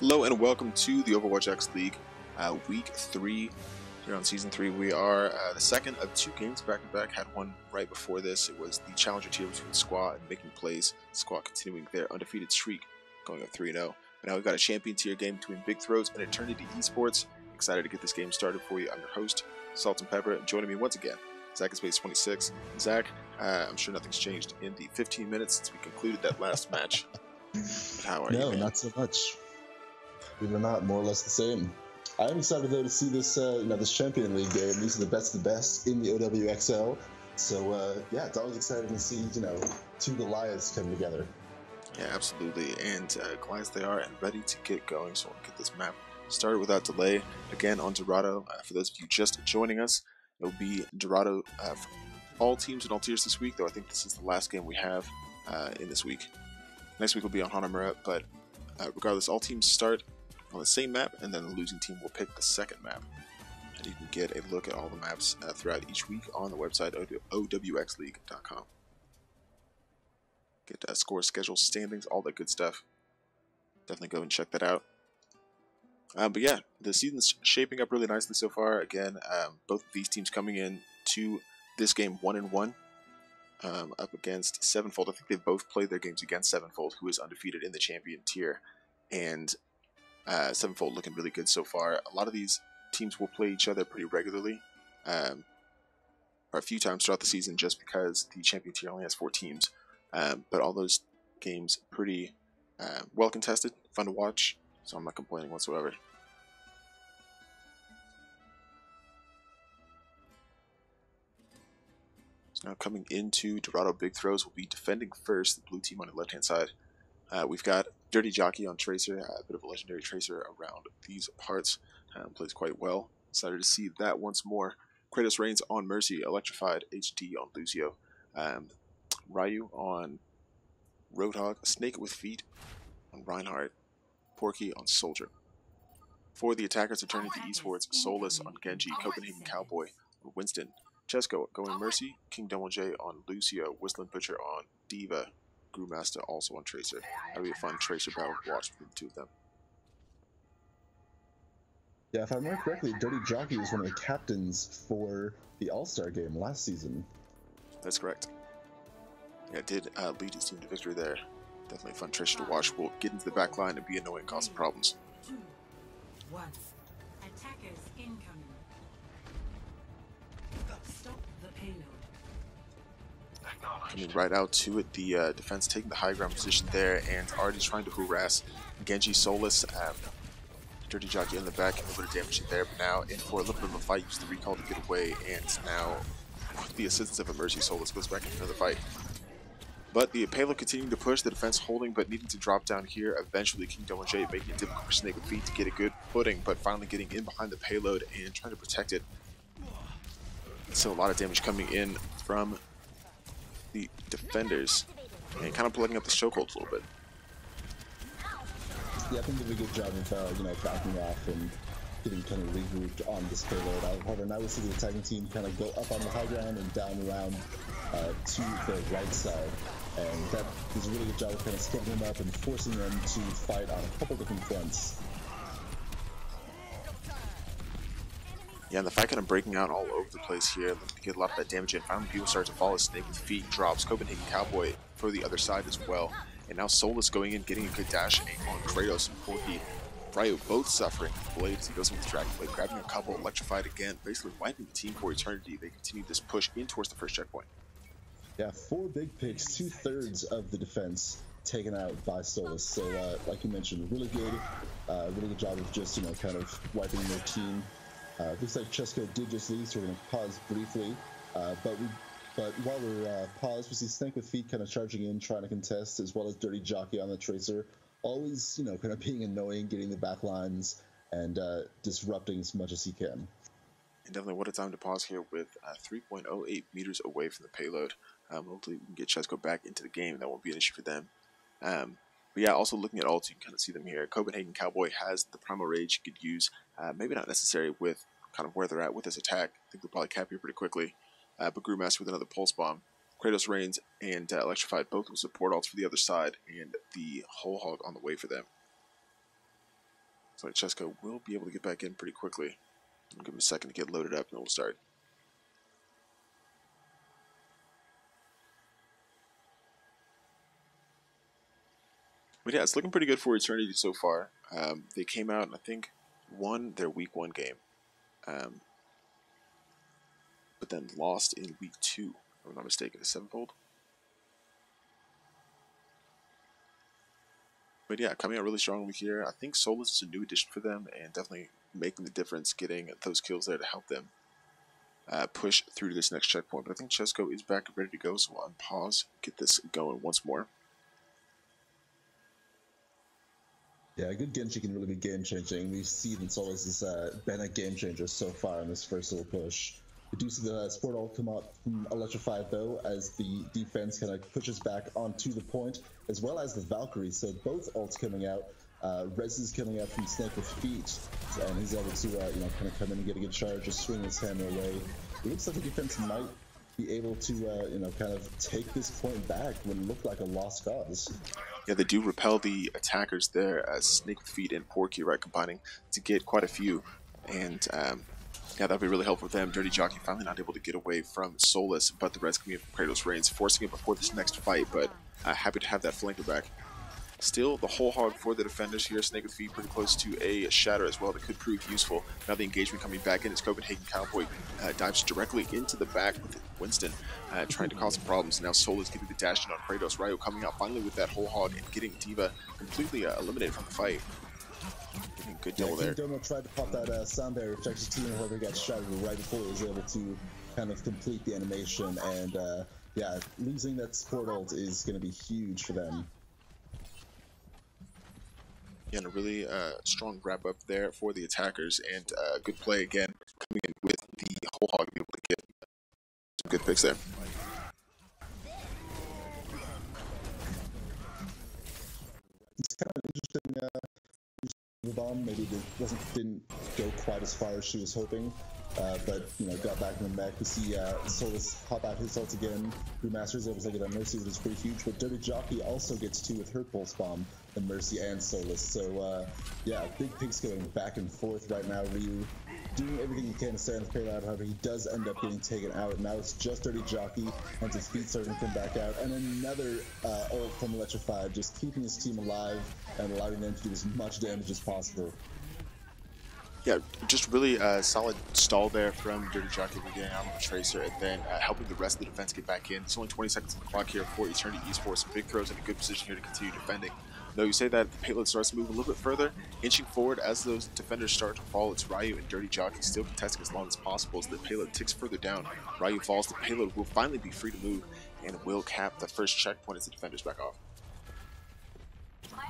Hello and welcome to the OWXL League, Week 3 here on Season 3. We are the second of two games back-to-back. Had one right before this. It was the Challenger tier between Squaw and Making Plays. Squaw continuing their undefeated streak, going up 3-0. But now we've got a Champion tier game between Big Throws and Eternity eSports. Excited to get this game started for you. I'm your host, Salt and Pepper. Joining me once again, Zach is base 26. Zach, I'm sure nothing's changed in the 15 minutes since we concluded that last match. But how are you, man? No, not so much. Believe it or not, more or less the same. I am excited though to see this, this Champion League game. These are the best of the best in the OWXL. So yeah, it's always exciting to see two Goliaths come together. Yeah, absolutely. And Goliaths they are, and ready to get going. So we'll get this map started without delay. Again on Dorado. For those of you just joining us, it will be Dorado for all teams and all tiers this week. Though I think this is the last game we have in this week. Next week will be on Hanamura, but regardless, all teams start on the same map, and then the losing team will pick the second map. And you can get a look at all the maps throughout each week on the website OWXleague.com. Get score, schedule, standings, all that good stuff. Definitely go and check that out. But yeah, the season's shaping up really nicely so far. Again, both of these teams coming in to this game 1-1. Up against Sevenfold. I think they've both played their games against Sevenfold, who is undefeated in the Champion tier. And Sevenfold looking really good so far. A lot of these teams will play each other pretty regularly, or a few times throughout the season, just because the Champion tier only has 4 teams. But all those games pretty well contested, fun to watch, so I'm not complaining whatsoever. So now coming into Dorado Big Throws, will be defending first, the blue team on the left-hand side. We've got Dirty Jockey on Tracer, a bit of a legendary Tracer around these parts. Plays quite well. Excited to see that once more. Kratos Reigns on Mercy, Electrified, HD on Lucio. Ryu on Roadhog, Snake with Feet on Reinhardt, Porky on Soldier. For the attackers, Eternity eSports, Solus on Genji, Copenhagen Cowboy on Winston. Chesco going Mercy, King Double J on Lucio, Whistling Butcher on Diva, Brewmaster also on Tracer. That'll be a fun Tracer battle to watch between the two of them. Yeah, if I remember correctly, Dirty Jockey was one of the captains for the All-Star game last season. That's correct. Yeah, did lead his team to victory there. Definitely a fun Tracer to watch. We'll get into the back line and be annoying, cause some problems. 2, 1. Attackers incoming. Stop the payload. Coming right out to it, the defense taking the high ground position there and already trying to harass Genji Solus. Dirty Jockey in the back, a little bit of damage in there, but now in for a little bit of a fight, use the recall to get away, and now with the assistance of a Mercy, Solus goes back into another fight. But the payload continuing to push, the defense holding, but needing to drop down here. Eventually, King Double J making it difficult for Snake with Feet to get a good footing, but finally getting in behind the payload and trying to protect it. So a lot of damage coming in from the defenders, and kind of plugging up the chokehold a little bit. Yeah, I think they did a good job of backing off and getting kind of regrouped on this payload. However, now we see the attacking team kind of go up on the high ground and down around to the right side, and that is a really good job of kind of splitting them up and forcing them to fight on a couple different fronts. Yeah, and the fight kind of breaking out all over the place here. Looking to get a lot of that damage in. Finally, people start to follow. Snake with Feet drops. Copenhagen Cowboy for the other side as well. And now Solus going in, getting a good dash aim on Kratos and Porky. Ryu both suffering. Blades, he goes with the Dragon Blade, grabbing a couple, electrified again, basically wiping the team for Eternity. They continue this push in towards the first checkpoint. Yeah, 4 big picks, 2/3 of the defense taken out by Solus. So, like you mentioned, really good job of just kind of wiping their team. Looks like Chesco did just leave, so we're going to pause briefly. But while we're paused, we see Snake with Feet kind of charging in, trying to contest, as well as Dirty Jockey on the Tracer. Always, kind of being annoying, getting the back lines, and disrupting as much as he can. And definitely what a time to pause here with 3.08 meters away from the payload. Hopefully we can get Chesco back into the game. That won't be an issue for them. But yeah, also looking at ults, you can kind of see them here. Copenhagen Cowboy has the Primal Rage you could use. Maybe not necessary with kind of where they're at with this attack. I think they'll probably cap here pretty quickly. But Brewmaster with another Pulse Bomb. Kratos Reigns and Electrified both with support ults for the other side, and the whole hog on the way for them. Looks like Chesko will be able to get back in pretty quickly. I'll give him a second to get loaded up and we'll start. But yeah, it's looking pretty good for Eternity so far. They came out and I think won their week 1 game. But then lost in week 2, if I'm not mistaken, a 7-fold. But yeah, coming out really strongly here. I think Solus is a new addition for them and definitely making the difference, getting those kills there to help them push through to this next checkpoint. But I think Chesko is back and ready to go, so we'll unpause, get this going once more. Yeah, a good Genji can really be game-changing. We've seen that Solus has been a game-changer so far in this first little push. We do see the support ult come out from Electrified, though, as the defense kind of pushes back onto the point, as well as the Valkyrie. So both ults coming out. Rez is coming out from Snake with feet, and he's able to, kind of come in and get a good charge, just swing his hammer away. It looks like the defense might be able to, kind of take this point back when it looked like a lost cause. Yeah, they do repel the attackers there as Snake with feet and Porky, right, combining to get quite a few. And yeah, that'd be really helpful for them. Dirty Jockey finally not able to get away from Solus, but the rest coming in from Kratos Reigns, forcing it before this next fight, but happy to have that flanker back. Still, the whole hog for the defenders here. Snake with feet pretty close to a shatter as well that could prove useful. Now the engagement coming back in as Copenhagen Cowboy dives directly into the back with Winston, trying to cause some problems. Now Solus getting the dash in on Kratos. Ryo coming out finally with that whole hog and getting D.Va completely eliminated from the fight. Getting a good double there. Domo tried to pop that sound barrier, checked his team, however got shot right before he was able to kind of complete the animation. And yeah, losing that support ult is going to be huge for them. Yeah, and a really strong grab up there for the attackers, and good play again, coming in with the whole hog to be able to get some good picks there. It's kind of interesting. The bomb maybe didn't go quite as far as she was hoping, but got back in the mech. We see Solus pop out his ult again. Brewmaster is able to get on Mercy, which is pretty huge, but Dirty Jockey also gets 2 with her pulse bomb, and Mercy and Solus. So yeah, big picks going back and forth right now. Ryu doing everything he can to stay on the payload, however he does end up getting taken out. Now it's just Dirty Jockey, and his feet starting to come back out, and another ult from Electrified, just keeping his team alive and allowing them to do as much damage as possible. Yeah, just really solid stall there from Dirty Jockey getting out on the Tracer, and then helping the rest of the defense get back in. It's only 20 seconds on the clock here for Eternity eSports. Some big throws in a good position here to continue defending. Though you say that the payload starts to move a little bit further, inching forward as those defenders start to fall. It's Ryu and Dirty Jockey still contesting as long as possible as the payload ticks further down. Ryu falls, the payload will finally be free to move and will cap the first checkpoint as the defenders back off.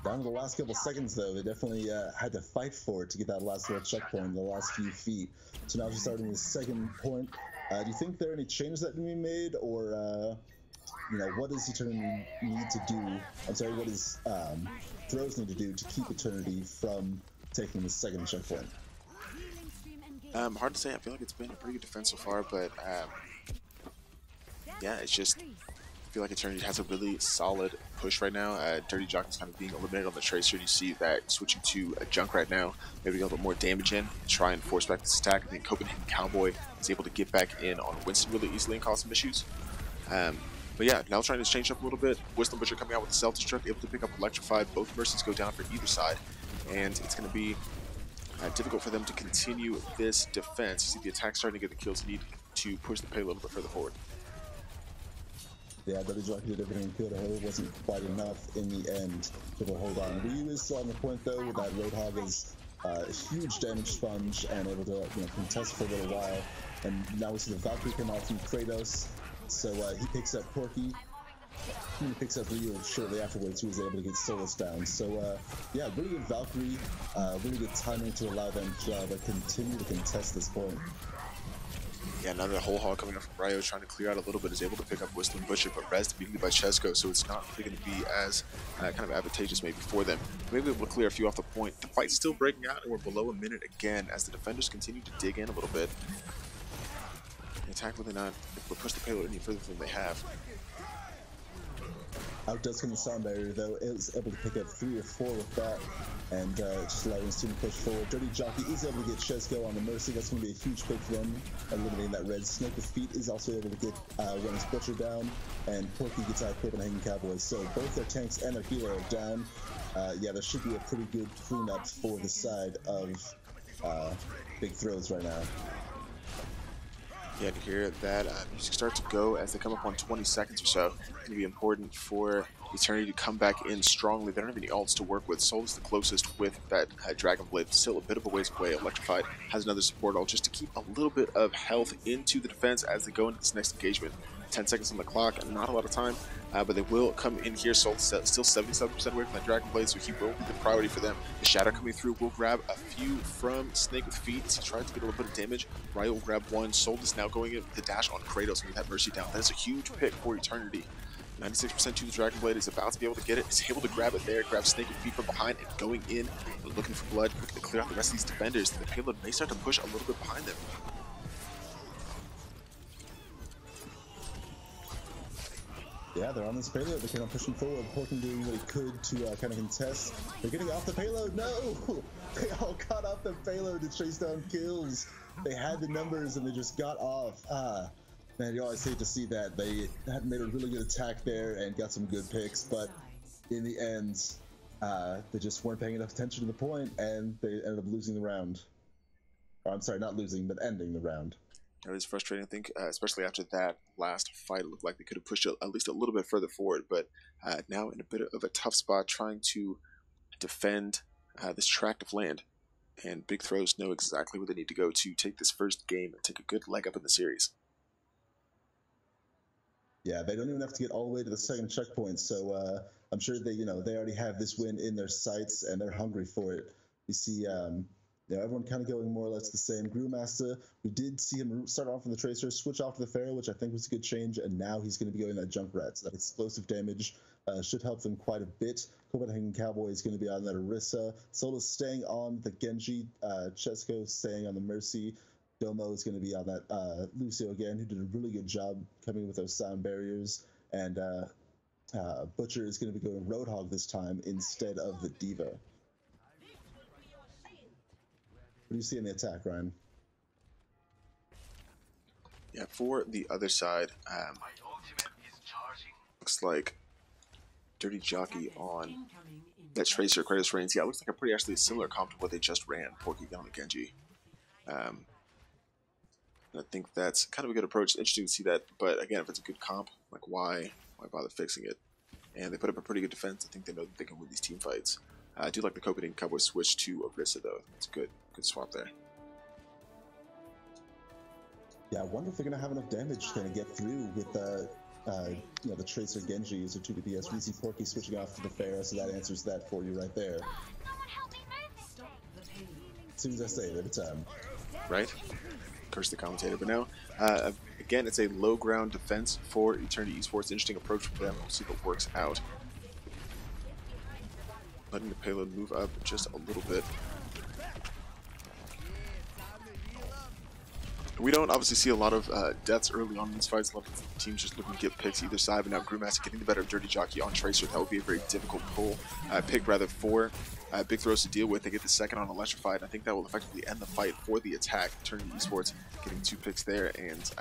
Down to the last couple seconds, though, they definitely had to fight for it to get that last little checkpoint, the last few feet. So now we're starting the second point. Do you think there are any changes that can be made, or what does Eternity need to do? I'm sorry, what does Throws need to do to keep Eternity from taking the second checkpoint? Hard to say. I feel like it's been a pretty good defense so far, but yeah, it's just I feel like Eternity has a really solid push right now. Dirty Jockey's kind of being eliminated on the Tracer. You see that switching to a Junk right now, maybe a little bit more damage in, try and force back this attack. I think Copenhagen Cowboy is able to get back in on Winston really easily and cause some issues. But yeah, now trying to change up a little bit. Whistling Butcher coming out with the self-destruct, able to pick up Electrified. Both Mercies go down for either side, and it's going to be difficult for them to continue this defense. You see the attack starting to get the kills needed to push the payload a little bit further forward. Yeah, Dirty Jockey did everything he could. It wasn't quite enough in the end to hold on. Ryu is still on the point, though, with that Roadhog is a huge damage sponge and able to contest for a little while. And now we see the Valkyrie come out from Kratos. So he picks up Porky. He picks up Ryu shortly afterwards, who was able to get Solus down. So yeah, really good Valkyrie, really good timing to allow them to continue to contest this point. Yeah, another whole hog coming up from Ryo, trying to clear out a little bit, is able to pick up Whistling Butcher, but rezzed immediately by Chesko, so it's not really going to be as kind of advantageous maybe for them. Maybe able to clear a few off the point. The fight's still breaking out, and we're below a minute again as the defenders continue to dig in a little bit. The attack really not able to push the payload any further than they have. outdoes the sound barrier, though. It was able to pick up 3 or 4 with that, and just allowing his team to push forward. Dirty Jockey is able to get Chesko on the Mercy. That's going to be a huge pick for them, eliminating that red. Snake with Feet is also able to get Runner's Butcher down, and Porky gets out Copenhagen Cowboys. So both their tanks and their healer are down. Yeah, there should be a pretty good cleanup for the side of Big Throws right now. Yeah, to hear that music start to go as they come up on 20 seconds or so. It's going to be important for Eternity to come back in strongly. They don't have any ults to work with. Soul is the closest with that Dragon Blade. Still a bit of a ways away. Electrified has another support ult just to keep a little bit of health into the defense as they go into this next engagement. 10 seconds on the clock, not a lot of time, but they will come in here. Soul still 77% away from that Dragon Blade, so he will be the priority for them. The Shadow coming through will grab a few from Snake with Feet. He tries to get a little bit of damage. Riot will grab one. Soul is now going in with the dash on Kratos and get that Mercy down. That is a huge pick for Eternity. 96% to the Dragon Blade, is about to be able to get it, is able to grab it there, grab Snake with Feet from behind, and going in, looking for blood, looking to clear out the rest of these defenders. The payload may start to push a little bit behind them. Yeah, they're on this payload. They're kind of pushing forward. Porky doing what he could to kind of contest. They're getting off the payload. No! They all got off the payload to chase down kills. They had the numbers and they just got off. Man, you always hate to see that. They had made a really good attack there and got some good picks, but in the end, they just weren't paying enough attention to the point, and they ended up losing the round. Oh, I'm sorry, not losing, but ending the round. It was frustrating, I think, especially after that last fight. It looked like they could have pushed it at least a little bit further forward, but now in a bit of a tough spot trying to defend this tract of land. And Big Throws know exactly where they need to go to take this first game and take a good leg up in the series. Yeah, they don't even have to get all the way to the second checkpoint, so I'm sure they, they already have this win in their sights and they're hungry for it. You see, everyone kind of going more or less the same. Brewmaster, we did see him start off in the Tracer, switch off to the Pharaoh, which I think was a good change, and now he's going to be going that Junkrat. So that explosive damage should help them quite a bit. Copenhagen Cowboy is going to be on that Orisa. Solace staying on the Genji. Chesko staying on the Mercy. Domo is going to be on that Lucio again, who did a really good job coming with those sound barriers. And Butcher is going to be going Roadhog this time instead of the Diva. What do you see in the attack, Ryan? Yeah, for the other side, looks like Dirty Jockey on that Tracer, Kratos Reigns. Yeah, it looks like a pretty actually similar comp to what they just ran, Porky down to Genji. And I think that's kind of a good approach. It's interesting to see that, but again, if it's a good comp, like why bother fixing it? And they put up a pretty good defense. I think they know that they can win these team fights. I do like the Copenhagen Cowboys switch to Orisa though. It's a good swap there. Yeah, I wonder if they're gonna have enough damage to kind of get through with the Tracer Genji as a 2 DPS. We see Porky switching off to the Pharaoh, so that answers that for you right there. As soon as I say it every time. Right? Curse the commentator. But now, again, it's a low ground defense for Eternity eSports. Interesting approach for them. We'll see if it works out. Letting the payload move up just a little bit. We don't obviously see a lot of deaths early on in these fights. A lot of teams just looking to get picks either side, but now Brewmaster getting the better of Dirty Jockey on Tracer. That would be a very difficult pick rather for Big Throws to deal with. They get the second on Electrified. I think that will effectively end the fight for the attack. Eternity eSports getting 2 picks there and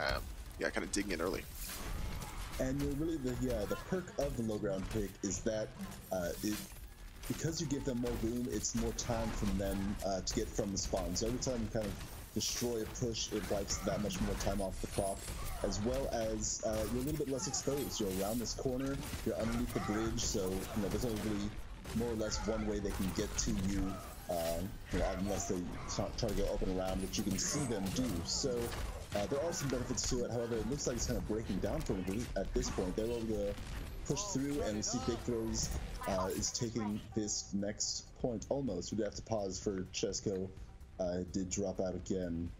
kind of digging in early. And really the perk of the low ground pick is that because you give them more room, it's more time for them to get from the spawn. So every time you kind of destroy a push, it wipes that much more time off the clock, as well as you're a little bit less exposed. You're around this corner, you're underneath the bridge, so there's only really more or less one way they can get to you, unless they try to go up and around, which you can see them do. So there are some benefits to it. However, it looks like it's kind of breaking down for them at this point. They're able to push through, and we see Big Throws is taking this next point almost. We do have to pause for Chesko. Did drop out again.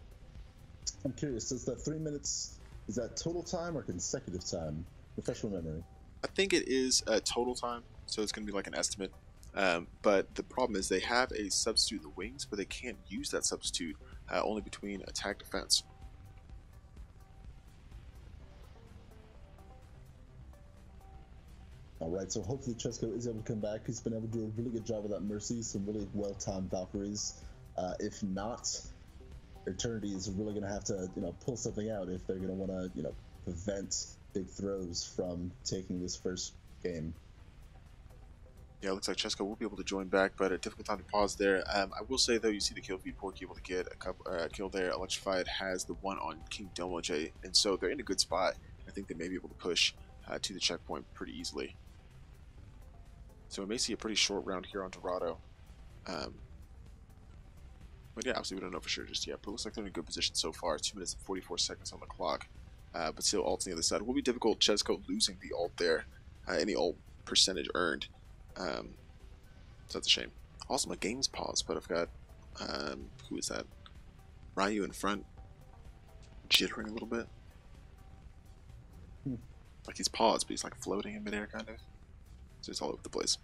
I'm curious, is that 3 minutes, is that total time or consecutive time? Refresh my memory. I think it is total time, so it's going to be like an estimate. But the problem is they have a substitute in the wings, but they can't use that substitute only between attack defense. All right, so hopefully Chesko is able to come back. He's been able to do a really good job with that Mercy, some really well-timed Valkyries. If not, Eternity is really going to have to, pull something out if they're going to want to, prevent Big Throws from taking this first game. Yeah, it looks like Chesko will be able to join back, but a difficult time to pause there. I will say, though, you see the kill feed, Porky able to get a couple kill there. Electrified has the one on King Domoje, and so they're in a good spot. I think they may be able to push to the checkpoint pretty easily. So we may see a pretty short round here on Dorado. But yeah, obviously we don't know for sure just yet, but it looks like they're in a good position so far. 2 minutes and 44 seconds on the clock. But still, ults on the other side. It will be difficult. Chesko losing the ult there. Any ult percentage earned. So that's a shame. Also, my game's paused, but I've got, who is that? Ryu in front, jittering a little bit. Like he's paused, but he's like floating in midair, kind of. So it's all over the place.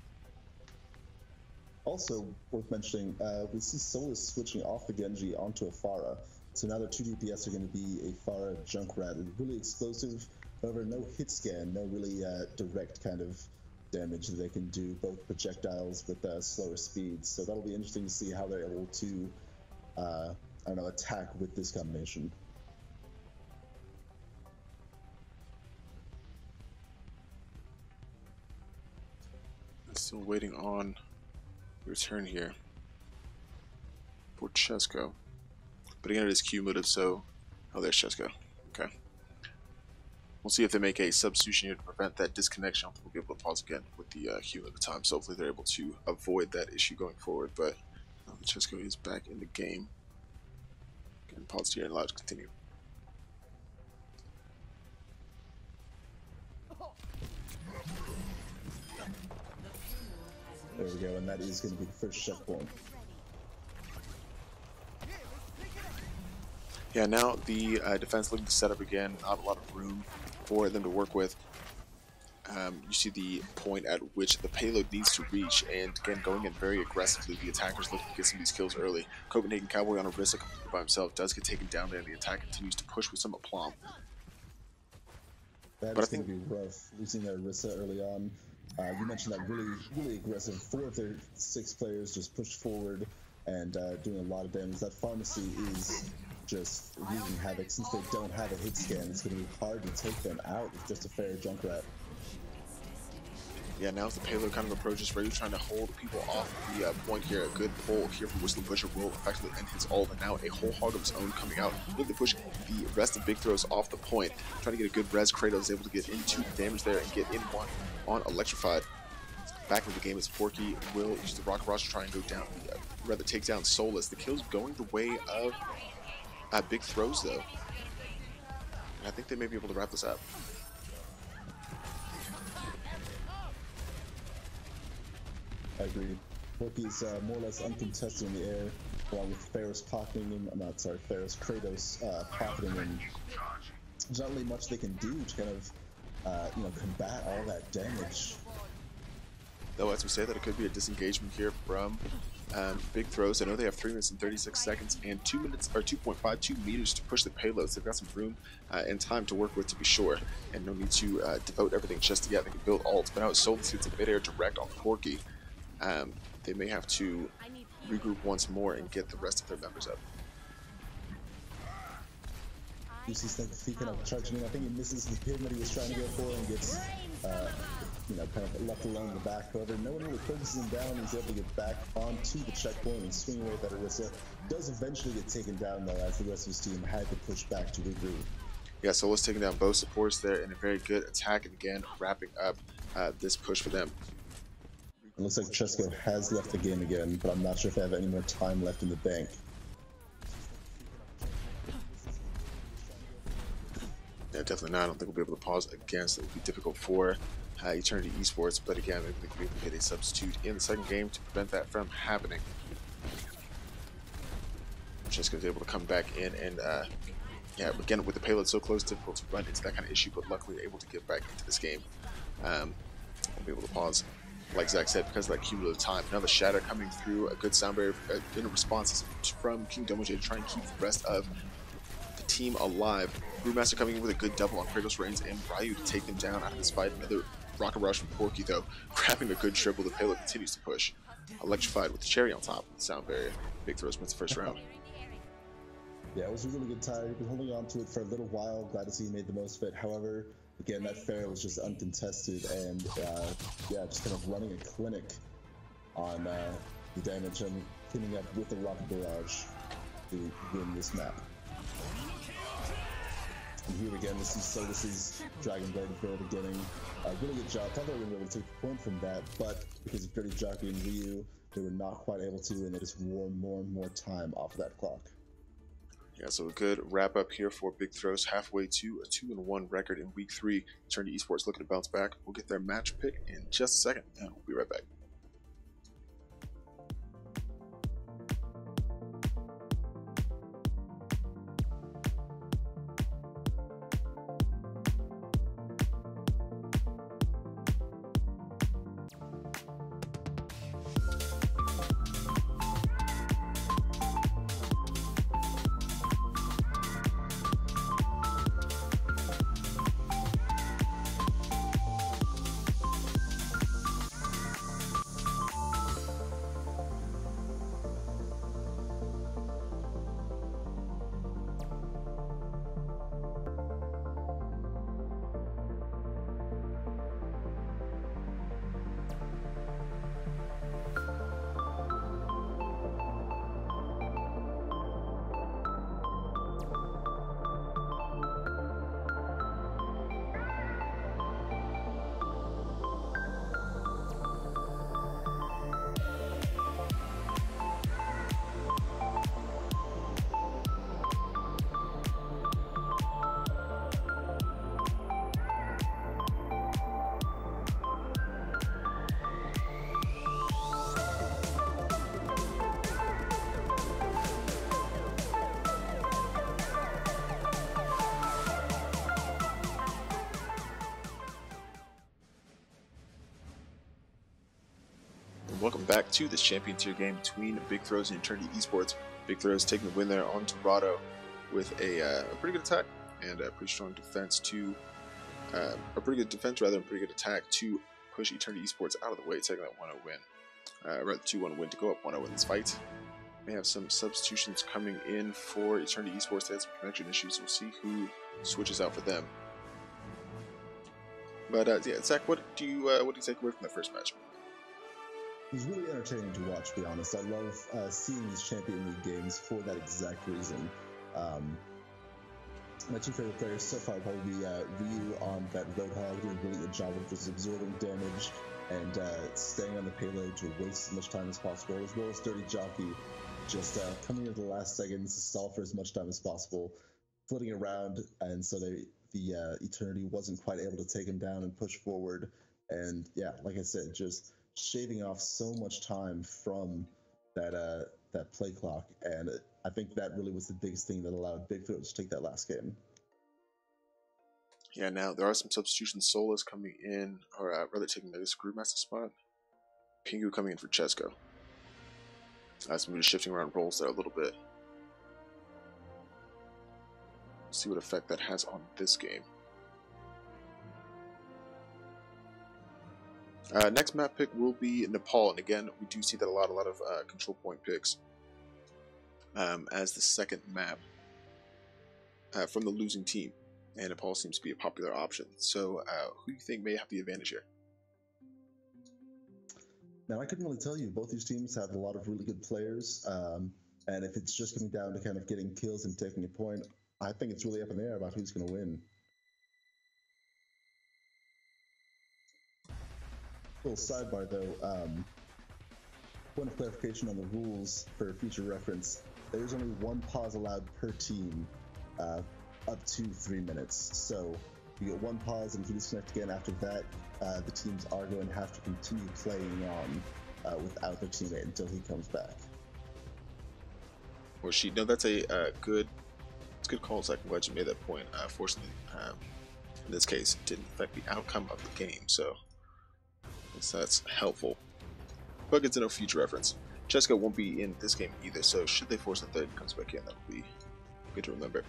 Also, worth mentioning, we see Solus switching off the Genji onto a Pharah. So now the 2 DPS are going to be a Pharah Junkrat. It's really explosive, however, no hit scan, no really direct kind of damage that they can do, both projectiles with slower speeds. So that'll be interesting to see how they're able to, attack with this combination. Still waiting on the return here for Chesko. But again, it is cumulative, so... Oh, there's Chesko. Okay. We'll see if they make a substitution here to prevent that disconnection. I don't think we'll be able to pause again with the cumulative time, so hopefully they're able to avoid that issue going forward. But Chesko is back in the game. Again, pause here and allow it to continue. There we go, and that is going to be the first checkpoint. Yeah, now the defense looking to set up again. Not a lot of room for them to work with. You see the point at which the payload needs to reach, and again, going in very aggressively. The attackers looking to get some of these kills early. Copenhagen Cowboy on Orisa completely by himself does get taken down there, and the attack continues to push with some aplomb. That is going to be rough, losing their Orisa early on. You mentioned that really aggressive. 4 of their 6 players just pushed forward and doing a lot of damage. That pharmacy is just wreaking havoc. Since they don't have a hit scan, it's going to be hard to take them out with just a fair Junkrat. Yeah, now as the payload kind of approaches, Ryu trying to hold people off the point here. A good pull here from Whistling Busher will effectively end his ult, and now a whole hog of his own coming out. Looking to push the rest of Big Throws off the point. Trying to get a good res. Kratos is able to get into the damage there and get in one on Electrified. Back in the game as Forky will use the Rocket Rush to try and go down, rather take down Solus. The kill's going the way of Big Throws, though. And I think they may be able to wrap this up. I agree. Forky's more or less uncontested in the air, along with Ferris pocketing him. I'm not sorry, Ferris Kratos pocketing him. There's not really much they can do to kind of, combat all that damage. Though, as we say, that it could be a disengagement here from Big Throws. I know they have 3 minutes and 36 seconds and 2 minutes or 2.52 meters to push the payloads. They've got some room and time to work with, to be sure, and no need to devote everything just yet. They can build ults, but now it's Solus gets a mid-air direct on Porky. They may have to regroup once more and get the rest of their members up. You see Snake kind of charging in. I think he misses the pin that he was trying to go for and gets, kind of left alone in the back. However, no one really focuses him down. He's able to get back onto the checkpoint and swing away with that Orisa. Does eventually get taken down, though, as the rest of his team had to push back to regroup. Yeah, Solus taking down both supports there in a very good attack, and again, wrapping up this push for them. It looks like Chesko has left the game again, but I'm not sure if they have any more time left in the bank. Yeah, definitely not. I don't think we'll be able to pause again, so it would be difficult for Eternity eSports, but again, maybe they could be able to get a substitute in the second game to prevent that from happening. Chesko's able to come back in and, yeah, again, with the payload so close, difficult to run into that kind of issue, but luckily able to get back into this game. We'll be able to pause, like Zach said, because of that cumulative time. Now the Shatter coming through, a good sound barrier in a response from King Domoje to try and keep the rest of the team alive. Brewmaster coming in with a good double on Kratos, Reigns, and Ryu to take them down out of this fight. Another Rocket Rush from Porky, though, grabbing a good triple. The payload continues to push. Electrified with the cherry on top of the sound barrier. Big Throws wins the first round. Yeah, it was a really good tie. He'd been holding on to it for a little while. Glad to see he made the most of it. However, again, that fair was just uncontested, and yeah, just kind of running a clinic on the damage and cleaning up with the Rocket Barrage to win this map. And here again, we see Solus's Dragon Blade at the very beginning. Really good job. Thought they were going to be able to take the point from that, but because of Dirty Jockey and Ryu, they were not quite able to, and they just wore more and more time off of that clock. Yeah, so a good wrap up here for Big Throws, halfway to a 2-1 record in week 3. Eternity Esports looking to bounce back. We'll get their match pick in just a second, and we'll be right back. Welcome back to this champion tier game between Big Throws and Eternity Esports. Big Throws taking the win there on Dorado with a pretty good attack and a pretty strong defense to a pretty good defense rather than pretty good attack to push Eternity Esports out of the way, taking that 1-0 win, rather 2-1 win to go up 1-0 in this fight. May have some substitutions coming in for Eternity Esports. They had some connection issues. We'll see who switches out for them. But yeah, Zach, what do you take away from the first match? It was really entertaining to watch, to be honest. I love seeing these Champion League games for that exact reason. My two favorite players so far probably be Ryu on that Roadhog, doing a really good job of just absorbing damage and staying on the payload to waste as much time as possible, as well as Dirty Jockey, just coming into the last seconds to stall for as much time as possible, flitting around, and so the Eternity wasn't quite able to take him down and push forward. And yeah, like I said, just shaving off so much time from that play clock, and I think that really was the biggest thing that allowed Big Throws to take that last game. Yeah, now there are some substitutions. Solas coming in, or rather taking the Screwmaster spot. Pingu coming in for Chesko. So I'm just shifting around roles there a little bit. See what effect that has on this game. Next map pick will be Nepal, and again, we do see that a lot of control point picks as the second map from the losing team, and Nepal seems to be a popular option. So, who do you think may have the advantage here? Now, I couldn't really tell you. Both these teams have a lot of really good players, and if it's just coming down to kind of getting kills and taking a point, I think it's really up in the air about who's going to win. Little sidebar though, point of clarification on the rules for future reference. There's only one pause allowed per team, up to 3 minutes. So you get one pause, and if you disconnect again after that, the teams are going to have to continue playing on without their teammate until he comes back. Or she? No, that's a good call, Zach. I'm glad you made that point. Fortunately, in this case, it didn't affect the outcome of the game, so that's helpful. But good to know future reference. Chesko won't be in this game either, so should they force a third and comes back in, that will be good to remember.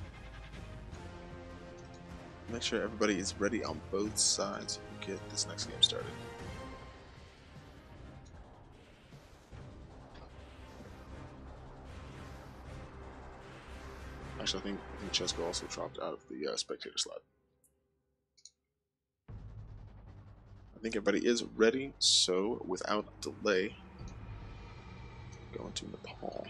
make sure everybody is ready on both sides and get this next game started. Actually, I think Chesko also dropped out of the spectator slot. I think everybody is ready, so without delay, going to Nepal.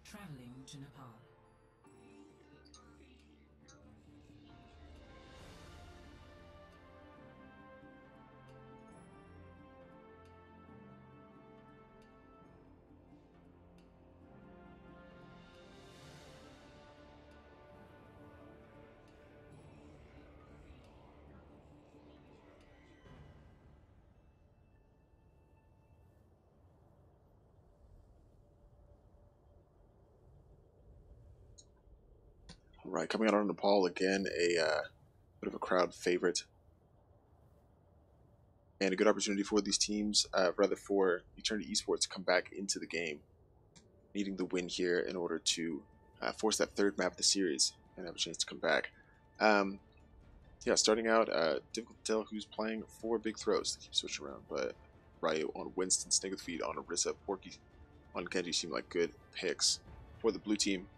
Traveling to Nepal. All right, coming out of Nepal again, a bit of a crowd favorite. And a good opportunity for these teams, rather for Eternity Esports to come back into the game, needing the win here in order to force that third map of the series and have a chance to come back. Yeah, starting out, difficult to tell who's playing for big throws. They keep switching around, but Ryu on Winston, Snake with Feet on Orisa, Porky on Genji seem like good picks for the blue team.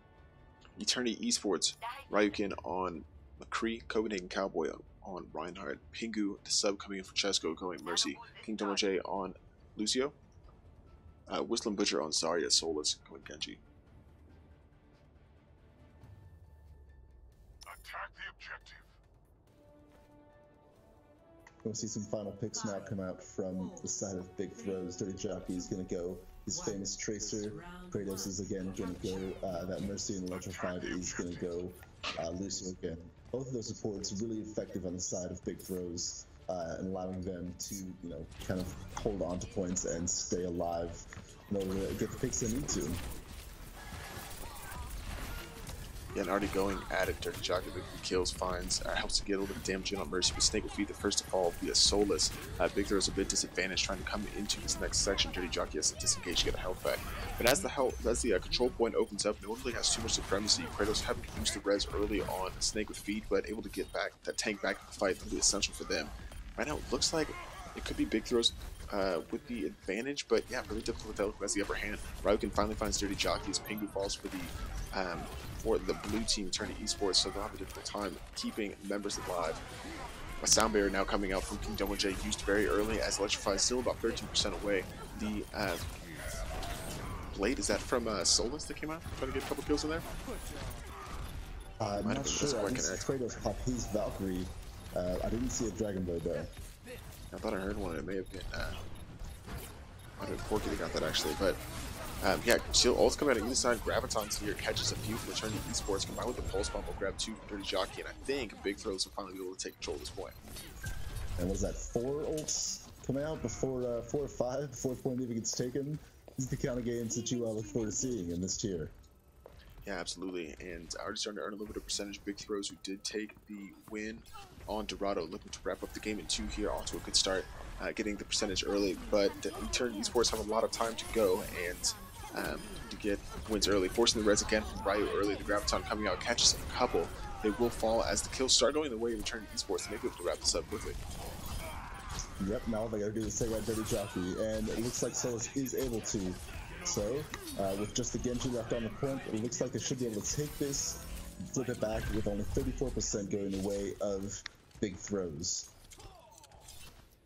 Eternity Esports, Ryukin on McCree, Copenhagen Cowboy on Reinhardt, Pingu, the sub coming in for Chesko, going Mercy, King Domo J on Lucio, Whistling Butcher on Zarya, Solus, going Genji. Attack the objective. We'll see some final picks now come out from the side of big throws. Dirty Jockey is going to go his famous Tracer. Kratos is again going to go that Mercy, and Electrified is going to go Lucio again. Both of those supports really effective on the side of big throws and allowing them to, kind of hold on to points and stay alive in order to get the picks they need to. Yeah, and already going at it, Dirty Jockey, the kills, finds, helps to get a little bit of damage in on Mercy, but Snake will feed the first to fall via Solus. Big Throw is a bit disadvantaged trying to come into this next section. Dirty Jockey has to disengage to get a health back. But as the control point opens up, no one really has too much supremacy. Kratos having to use the res early on Snake with feed, but able to get back that tank back in the fight, really essential for them. Right now, it looks like it could be Big Throws with the advantage, but yeah, really difficult to tell who has the upper hand. Ryukin finally finds Dirty Jockey as Pingu falls for the blue team, Eternity Esports, so they'll have a difficult time keeping members alive. A sound barrier now coming out from King Domo J, used very early as Electrify is still about 13% away. The Blade, is that from Solus that came out? Trying to get a couple kills in there? I'm not sure. I think Kratos popped his Valkyrie. I didn't see a Dragon Blade there. I thought I heard one. It may have been Porky that got that actually, but yeah, she'll also come out on either side. Graviton's here, catches a few from Eternity Esports, combined with the Pulse Bomb will grab 2 from Dirty Jockey, and I think Big Throws will finally be able to take control at this point. And was that 4 ults coming out before 4 or 5 before the point even gets taken? This is the kind of games that you look forward to seeing in this tier. Yeah, absolutely, and already starting to earn a little bit of percentage. Big Throws, who did take the win on Dorado, looking to wrap up the game in 2 here, off to a good start, getting the percentage early, but Eternity Esports have a lot of time to go, and to get wins early, forcing the res again from Ryu early. The Graviton coming out, catches a couple. They will fall as the kills start going the way of Eternity Esports, and they be able to wrap this up quickly. Yep, now all they gotta do is take out Dirty Jockey, and it looks like Solus is able to. So, with just the Genji left on the point, it looks like they should be able to take this, flip it back with only 34% going the way of Big Throws.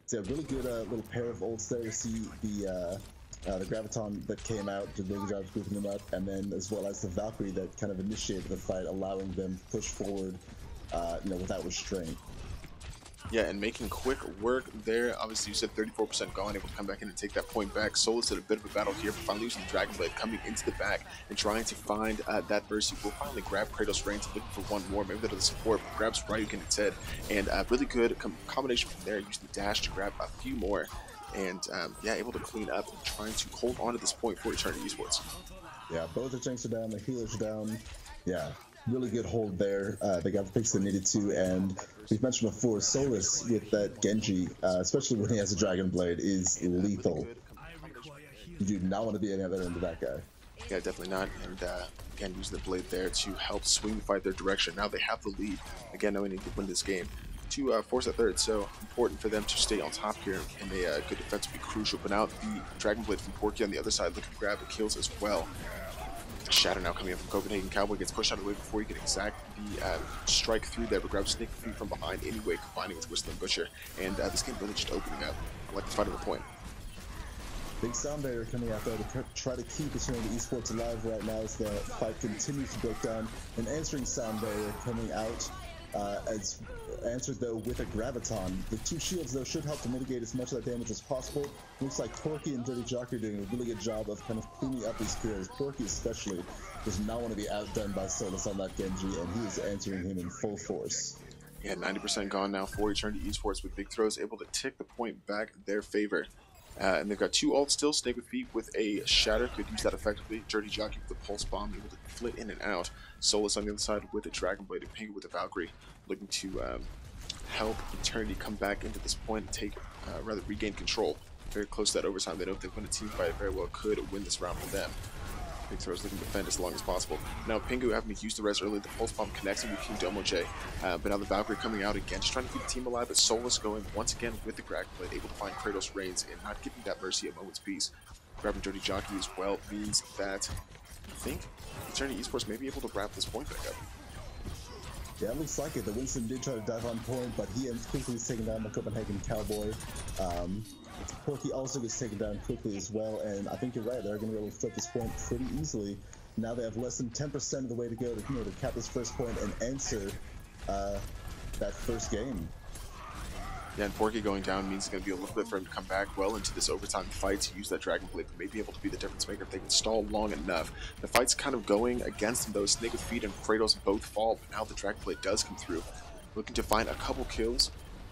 It's a really good little pair of ults there to see the Graviton that came out, did a really good job of grouping them up, and then as well as the Valkyrie that kind of initiated the fight, allowing them to push forward, without restraint. Yeah, and making quick work there. Obviously, you said 34% gone, able to come back in and take that point back. Solus had a bit of a battle here, but finally using the Dragon Blade, coming into the back and trying to find that Mercy. Will finally grab Kratos' reins, looking for one more. Maybe that is support, but grabs Ryukin instead. And really good combination from there, using the dash to grab a few more. And yeah, able to clean up and trying to hold on to this point for Eternity Esports. Yeah, both the tanks are down, the healers are down. Yeah, really good hold there. They got the picks they needed to, and we've mentioned before, Solus with that Genji, especially when he has a Dragon Blade, is lethal. You do not want to be any other end of that guy. Yeah, definitely not. And again, using the blade there to help swing the fight their direction. Now they have the lead. Again, knowing they need to win this game to force that third. So important for them to stay on top here, and a good defense will be crucial. But now the Dragon Blade from Porky on the other side looking to grab the kills as well. Shadow now coming in from Copenhagen. Cowboy gets pushed out of the way before he can exact the strike through there, but grabs Sneak Feet from behind anyway, combining with Whistling Butcher. And this game really just opening up. I like the fight on the point. Big sound barrier coming out there to try to keep the eSports alive right now as the fight continues to break down. An answering sound barrier coming out as answered though with a Graviton. The two shields though should help to mitigate as much of that damage as possible. Looks like Porky and Dirty Jockey are doing a really good job of kind of cleaning up these kills. Porky especially does not want to be outdone by Solus on that Genji, and he is answering him in full force. Yeah, 90% gone now for Eternity Esports, with Big Throws able to tick the point back their favor. And they've got two ults still. Snake with Feet with a Shatter could use that effectively. Dirty Jockey with the Pulse Bomb able to flit in and out. Solus on the other side with a Dragon Blade, and Pingu with a Valkyrie looking to help Eternity come back into this point and take, rather regain control. Very close to that overtime. They know if they win a team fight, very well could win this round for them. Big Throws looking to defend as long as possible. Now Pingu having to use the res early, the Pulse Bomb connecting with King Domo J. But now the Valkyrie coming out again, just trying to keep the team alive, but Solus going once again with the Dragon Blade, able to find Kratos' reigns and not giving that Mercy a moment's peace. Grabbing Dirty Jockey as well means that I think Eternity Esports may be able to wrap this point back up. Yeah, it looks like it. The Winston did try to dive on point, but he ends quickly taking down the Copenhagen Cowboy. Porky also gets taken down quickly as well, and I think you're right. They're going to be able to flip this point pretty easily. Now they have less than 10% of the way to go to, to cap this first point and answer that first game. Yeah, and Porky going down means it's going to be a little bit for him to come back well into this overtime fight to use that Dragon Blade, but may be able to be the difference maker if they can stall long enough. The fight's kind of going against them, though. Snake with Feet and Kratos both fall, but now the Dragon Blade does come through. Looking to find a couple kills.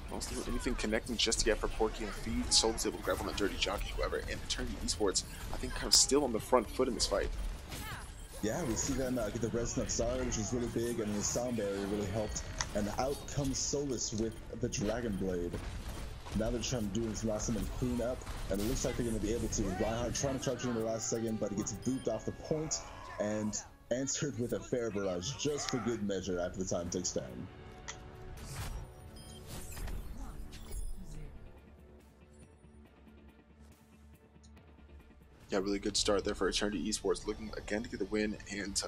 Don't do anything connecting just yet for Porky and Feed. Solus able to grab on that Dirty Jockey, however, and Eternity Esports, I think, kind of still on the front foot in this fight. Yeah, we see them get the res of Zara, which is really big, and the sound barrier really helped. And out comes Solus with the Dragon Blade. Now they're trying to do this last minute clean up, and it looks like they're going to be able to. Reinhardt trying to charge in the last second, but he gets booped off the point and answered with a fair barrage just for good measure after the time ticks down. Yeah, really good start there for Eternity Esports, looking again to get the win and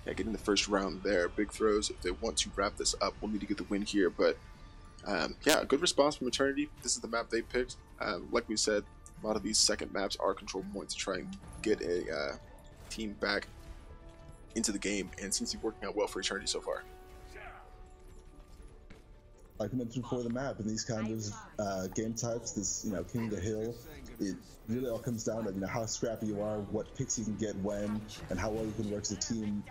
yeah, getting the first round there. Big Throws, if they want to wrap this up, will need to get the win here, but yeah, a good response from Eternity. This is the map they picked. Like we said, a lot of these second maps are control points to try and get a team back into the game, and seems to be working out well for Eternity so far. Like I mentioned before, the map in these kinds of game types, this King of the Hill, it really all comes down to how scrappy you are, what picks you can get when, and how well you can work as a team,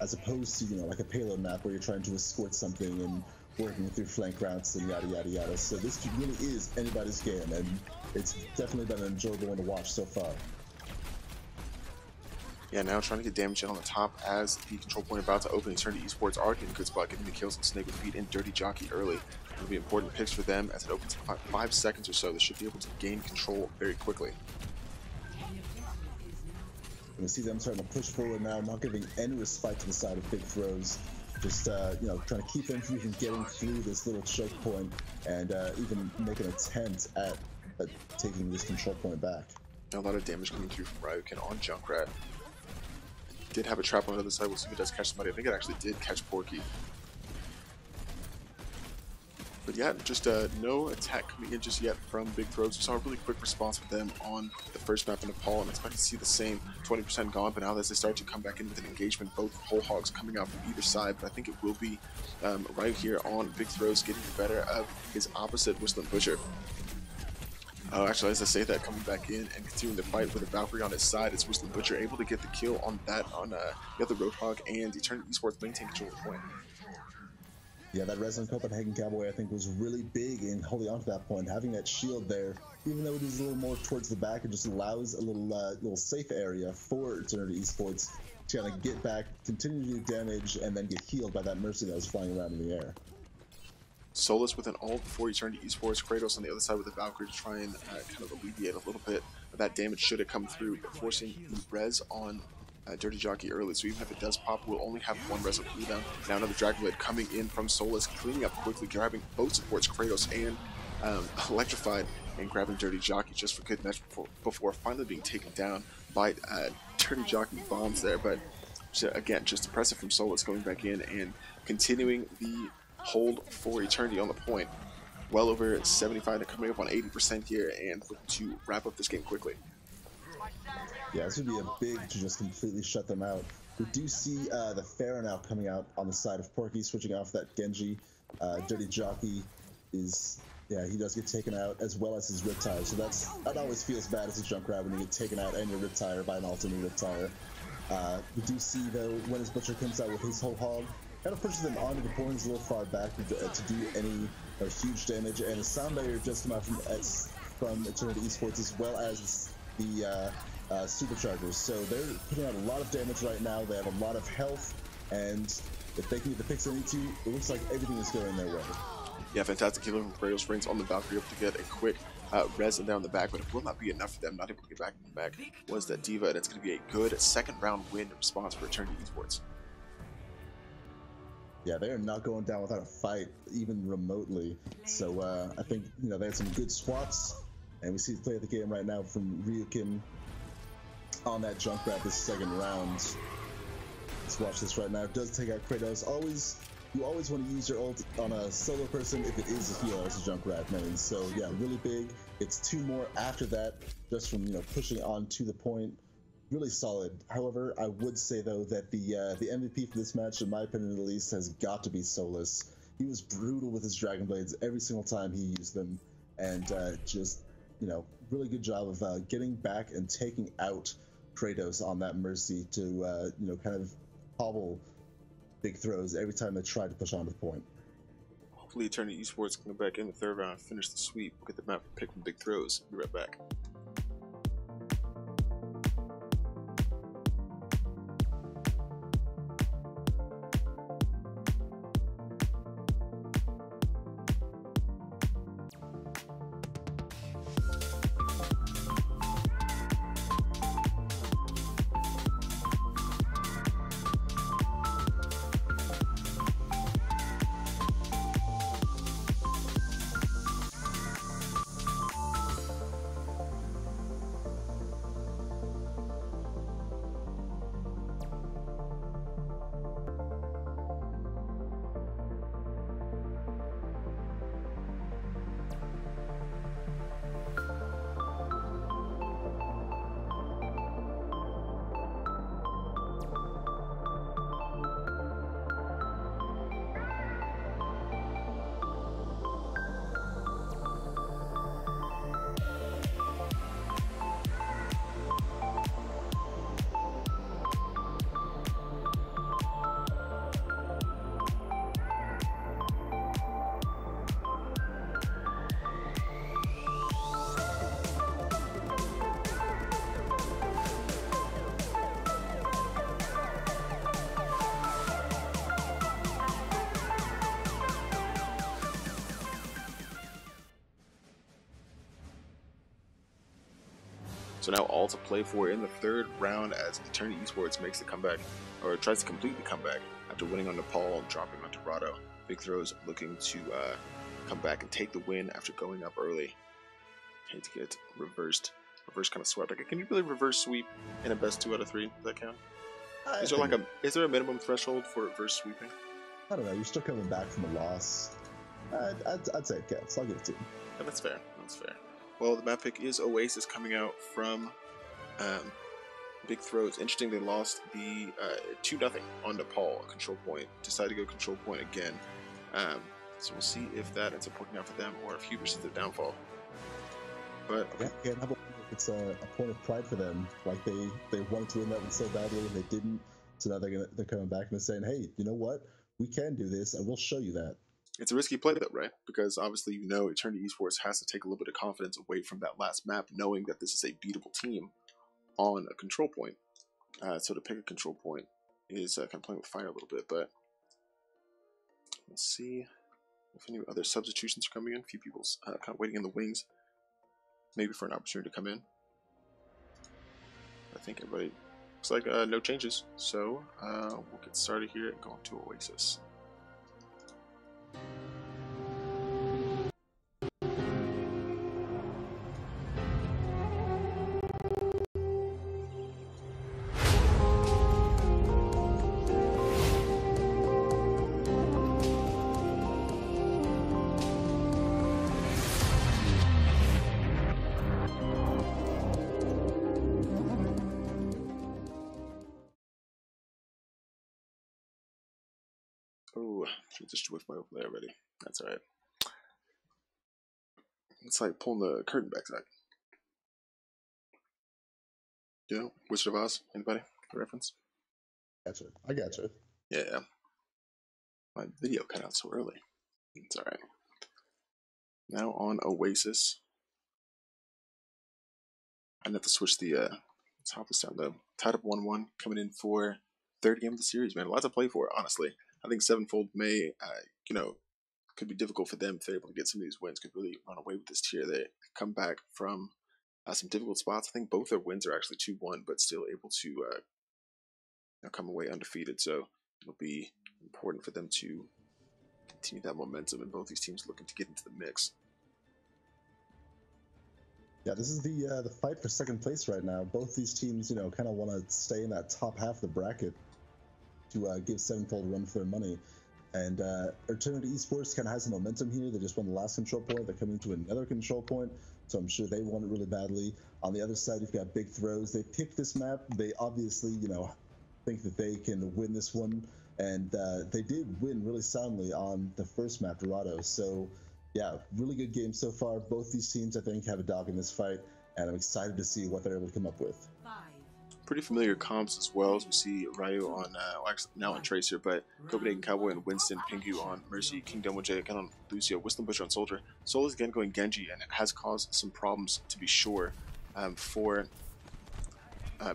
as opposed to like a payload map where you're trying to escort something and working through flank routes and yada yada yada. So this really is anybody's game, and it's definitely been an enjoyable one to watch so far. Yeah, now trying to get damage in on the top as the control point about to open. Eternity Esports are getting a good spot, getting the kills on Snake with Feet and Dirty Jockey early. It'll be important picks for them as it opens in 5 seconds or so. They should be able to gain control very quickly. We see them starting to push forward now, not giving any respite to the side of Big Throws. Just trying to keep them from even getting through this little choke point and even make an attempt at taking this control point back. A lot of damage coming through from Ryukin on Junkrat. Did have a trap on the other side. We'll see if it does catch somebody. I think it actually did catch Porky. But yeah, just no attack coming in just yet from Big Throws. We saw a really quick response from them on the first map in Nepal, and expect to see the same 20% gone. But now as they start to come back in with an engagement, both whole hogs coming out from either side. But I think it will be right here on Big Throws getting the better of his opposite, Whistling Butcher. Oh, actually, as I say that, coming back in and continuing the fight with a Valkyrie on his side, it's Whistling Butcher able to get the kill on that on the other Roadhog, and Eternity Esports maintain control of the point. Yeah, that Resonant Copenhagen Cowboy, I think, was really big in holding on to that point. Having that shield there, even though it is a little more towards the back, it just allows a little safe area for Eternity Esports to kind of get back, continue to do damage, and then get healed by that Mercy that was flying around in the air. Solus with an ult for Eternity Esports. Kratos on the other side with the Valkyrie to try and kind of alleviate a little bit of that damage should it come through, forcing the res on Dirty Jockey early. So even if it does pop, we'll only have one res of cooldown. Now another Dragon Blade coming in from Solus, cleaning up quickly, grabbing both supports, Kratos and Electrified, and grabbing Dirty Jockey just for good measure before finally being taken down by Dirty Jockey bombs there. But again, just impressive from Solus going back in and continuing the hold for Eternity on the point. Well over 75 and coming up on 80% here, and looking to wrap up this game quickly. Yeah, this would be a big to just completely shut them out. We do see the Pharah now coming out on the side of Porky, switching off that Genji. Dirty Jockey is, yeah, he does get taken out, as well as his Riptire. So that always feels bad as a Junkrat when you get taken out and your Riptire by an alternate Riptire. We do see, though, when his Butcher comes out with his whole hog, kind of pushes them onto the point. He's a little far back to do any huge damage, and a Sound Barrier just come out from Eternity Esports, as well as the Superchargers. So they're putting out a lot of damage right now. They have a lot of health, and if they can get the picks they need to, it looks like everything is going their way. Yeah, fantastic healing from Kratos, brings on the Valkyrie up to get a quick res down the back, but it will not be enough for them, not able to get back in the back. Was that D.Va, and it's going to be a good second round win response for Eternity Esports. Yeah, they are not going down without a fight, even remotely. So I think, you know, they had some good swats, and we see the play of the game right now from Ryukin on that Junkrat this second round. Let's watch this right now. It does take out Kratos. You always want to use your ult on a solo person if it is a healer as a Junkrat main. So yeah, really big. It's 2 more after that, just from, you know, pushing on to the point. Really solid. However, I would say though that the MVP for this match, in my opinion at least, has got to be Solus. He was brutal with his Dragon Blades every single time he used them, and just, you know, really good job of getting back and taking out Kratos on that Mercy to you know, kind of hobble Big Throws every time they tried to push on to the point. Hopefully Eternity Esports can go back in the third round, finish the sweep, get the map pick from Big Throws. Be right back. So now all to play for in the third round as Eternity Esports makes the comeback, or tries to complete the comeback after winning on Nepal and dropping on Dorado. Big Throws looking to come back and take the win after going up early. Hate to get reverse kind of swept. Like, can you really reverse sweep in a best 2 out of 3? Does that count? Is there a minimum threshold for reverse sweeping? I don't know. You're still coming back from a loss. I'd say it counts. I'll give it to you. Yeah, that's fair. That's fair. Well, the map pick is Oasis coming out from Big Throws. Interesting, they lost the 2-0 on Nepal, control point. Decided to go control point again. So we'll see if that ends up working out for them or if Hubris is their downfall. But okay. Yeah, how about it's a point of pride for them? Like they wanted to win that one so badly and they didn't. So now they're coming back and they're saying, hey, you know what? we can do this, and we'll show you that. It's a risky play though, right? Because obviously Eternity Esports has to take a little bit of confidence away from that last map, knowing that this is a beatable team on a control point. So to pick a control point is kind of playing with fire a little bit, but let's see if any other substitutions are coming in. A few people's kind of waiting in the wings, maybe for an opportunity to come in. I think everybody looks like no changes, so we'll get started here and go into Oasis. Oh, transitioned with my overlay already. That's alright. It's like pulling the curtain back side. You know, Wizard of Oz? Anybody? The reference? Gotcha. I gotcha. Yeah. My video cut out so early. It's alright. Now on Oasis. I have to switch the top this time though. Tied up 1-1, coming in for third game of the series, man. A lot to play for, honestly. I think Sevenfold may, could be difficult for them if they're able to get some of these wins. Could really run away with this tier. They come back from some difficult spots. I think both their wins are actually 2-1, but still able to come away undefeated. So it'll be important for them to continue that momentum, and both these teams looking to get into the mix. Yeah, this is the fight for second place right now. Both these teams, kind of want to stay in that top half of the bracket to give Sevenfold a run for their money. And Eternity Esports kind of has some momentum here. They just won the last control point. They're coming to another control point, so I'm sure they want it really badly. On the other side, you've got Big Throws. They picked this map. They obviously, think that they can win this one, and they did win really soundly on the first map, Dorado. So, yeah, really good game so far. Both these teams, I think, have a dog in this fight, and I'm excited to see what they're able to come up with. Pretty familiar comps as well, as we see Ryu on, actually now on Tracer, but Copenhagen Cowboy and Winston, Pingu on Mercy, King Domoje again on Lucio, Whistling Butcher on Soldier. Soul is again going Genji, and it has caused some problems, to be sure, for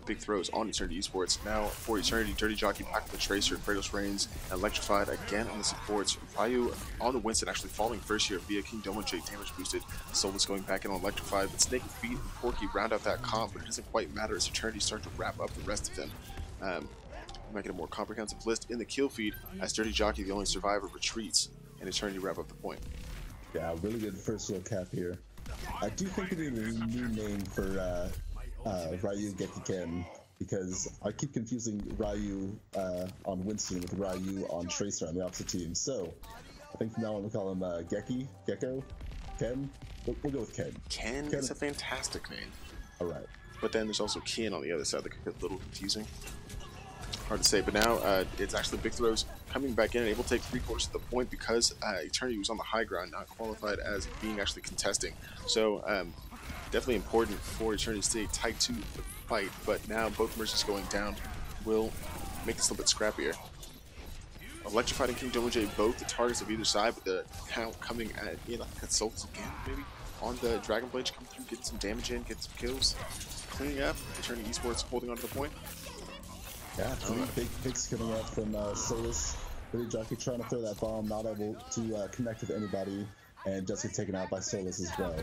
Big Throws on Eternity Esports. Now for Eternity, Dirty Jockey back with the Tracer, Kratos Reigns, Electrified again on the supports. Ryu on the Winston actually falling first here via King Domoje, damage boosted. Solus going back in on Electrified, but Snake and Feet and Porky round out that comp, but it doesn't quite matter as Eternity start to wrap up the rest of them. Make it a more comprehensive list in the kill feed as Dirty Jockey, the only survivor, retreats, and Eternity wrap up the point. Yeah, really good first row cap here. I do think we need a new name for Ryu Gekiken, because I keep confusing Ryu on Winston with Ryu on Tracer on the opposite team. So I think from now on we'll call him Gecko, Ken. We'll go with Ken. Ken is a fantastic name. All right. But then there's also Ken on the other side that could get a little confusing. Hard to say, but now it's actually Big Throws coming back in and able to take 3/4 of the point because Eternity was on the high ground, not qualified as being actually contesting. So definitely important for Eternity to stay tight to the fight, but now both mercies going down will make this a little bit scrappier. Electrified and King Domoje both the targets of either side, but the count coming at Souls again, maybe on the Dragon Blade to come through, get some damage in, get some kills, cleaning up. Eternity Esports holding on to the point. Yeah, three big picks coming out from Solus. Dirty Jockey trying to throw that bomb, not able to connect with anybody, and just get taken out by Solus as well.